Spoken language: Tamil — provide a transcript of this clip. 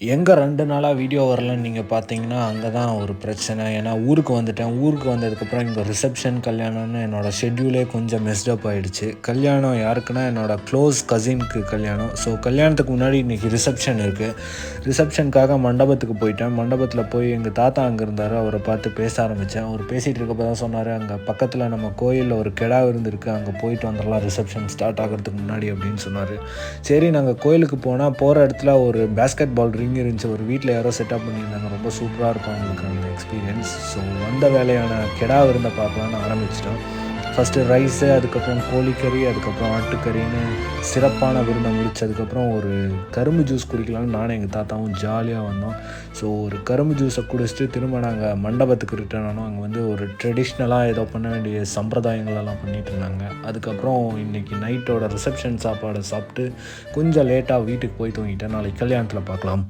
எங்கே 2 நாளாக வீடியோ வரலன்னு நீங்கள் பார்த்தீங்கன்னா, அங்கே தான் ஒரு பிரச்சனை. ஏன்னா ஊருக்கு வந்துட்டேன். ஊருக்கு வந்ததுக்கப்புறம் இங்கே ரிசப்ஷன், கல்யாணம்னு என்னோடய ஷெட்யூலே கொஞ்சம் மெஸ்டப் ஆகிடுச்சு. கல்யாணம் யாருக்குன்னா, என்னோடய க்ளோஸ் கசினுக்கு கல்யாணம். ஸோ கல்யாணத்துக்கு முன்னாடி இன்றைக்கி ரிசப்ஷன் இருக்குது. ரிசப்ஷனுக்காக மண்டபத்துக்கு போயிட்டேன். மண்டபத்தில் போய் எங்கள் தாத்தா அங்கே இருந்தார். அவரை பார்த்து பேச ஆரம்பித்தேன். அவர் பேசிகிட்டு இருக்கப்போ தான் சொன்னார், அங்கே பக்கத்தில் நம்ம கோயிலில் ஒரு கெடா விருந்து இருக்குது, அங்கே போயிட்டு வந்துடலாம் ரிசப்ஷன் ஸ்டார்ட் ஆகிறதுக்கு முன்னாடி அப்படின்னு சொன்னார். சரி, நாங்கள் கோயிலுக்கு போனால் போகிற இடத்துல ஒரு பேஸ்கெட் பால் ரிங் இருந்துச்சு. ஒரு வீட்டில் யாரோ செட்டப் பண்ணியிருந்தாங்க. ரொம்ப சூப்பராக இருக்கும் அவங்களுக்கு அந்த எக்ஸ்பீரியன்ஸ். ஸோ வந்த வேலையான கெடா விருந்தை பார்க்கலான்னு ஆரம்பிச்சிட்டோம். ஃபஸ்ட்டு ரைஸு, அதுக்கப்புறம் கோழிக்கறி, அதுக்கப்புறம் ஆட்டுக்கறின்னு சிறப்பான விருந்தை முடிச்சதுக்கப்புறம் ஒரு கரும்பு ஜூஸ் குடிக்கலான்னு நானும் எங்கள் தாத்தாவும் ஜாலியாக வந்தோம். ஸோ ஒரு கரும்பு ஜூஸை குடிச்சிட்டு திரும்ப நாங்கள் மண்டபத்துக்கு ரிட்டர்ன் ஆனோம். அங்கே வந்து ஒரு ட்ரெடிஷ்னலாக ஏதோ பண்ண வேண்டிய சம்பிரதாயங்களெல்லாம் பண்ணிகிட்டு இருந்தாங்க. அதுக்கப்புறம் இன்றைக்கி நைட்டோட ரிசப்ஷன் சாப்பாடை சாப்பிட்டு கொஞ்சம் லேட்டாக வீட்டுக்கு போய் தூங்கிட்டேன். நாளைக்கு கல்யாணத்தில் பார்க்கலாம்.